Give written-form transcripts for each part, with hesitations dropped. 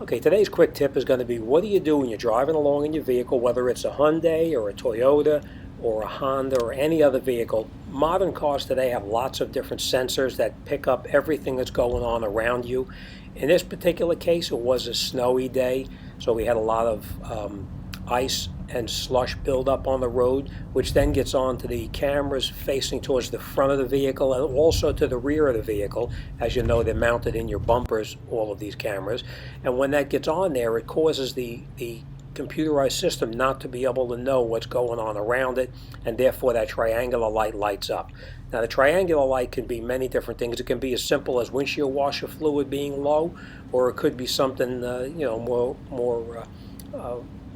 Okay, today's quick tip is going to be what do you do when you're driving along in your vehicle, whether it's a Hyundai or a Toyota or a Honda or any other vehicle. Modern cars today have lots of different sensors that pick up everything that's going on around you. In this particular case, it was a snowy day, so we had a lot of ice and slush buildup on the road, which then gets onto the cameras facing towards the front of the vehicle and also to the rear of the vehicle. As you know, they're mounted in your bumpers, all of these cameras. And when that gets on there, it causes the computerized system not to be able to know what's going on around it, and therefore that triangular light lights up. Now, the triangular light can be many different things. It can be as simple as windshield washer fluid being low, or it could be something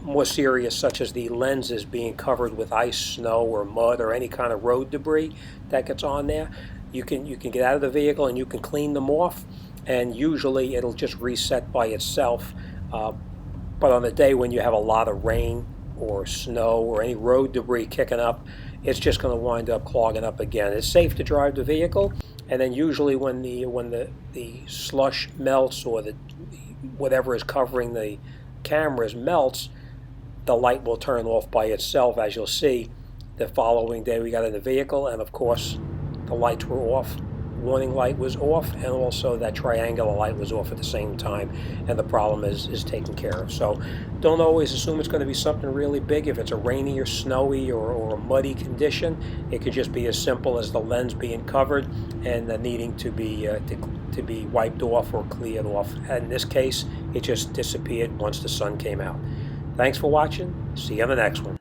more serious, such as the lenses being covered with ice, snow, or mud, or any kind of road debris that gets on there. You can get out of the vehicle and you can clean them off, and usually it'll just reset by itself. But on the day when you have a lot of rain or snow or any road debris kicking up, it's just going to wind up clogging up again. It's safe to drive the vehicle, and then usually when the slush melts or whatever is covering the cameras melts, the light will turn off by itself. As you'll see, the following day we got in the vehicle, and of course the lights were off. Warning light was off, and also that triangular light was off at the same time, and the problem is taken care of. So don't always assume it's going to be something really big. If it's a rainy or snowy or a muddy condition, it could just be as simple as the lens being covered and needing to be wiped off or cleared off. And in this case, it just disappeared once the sun came out. Thanks for watching. See you on the next one.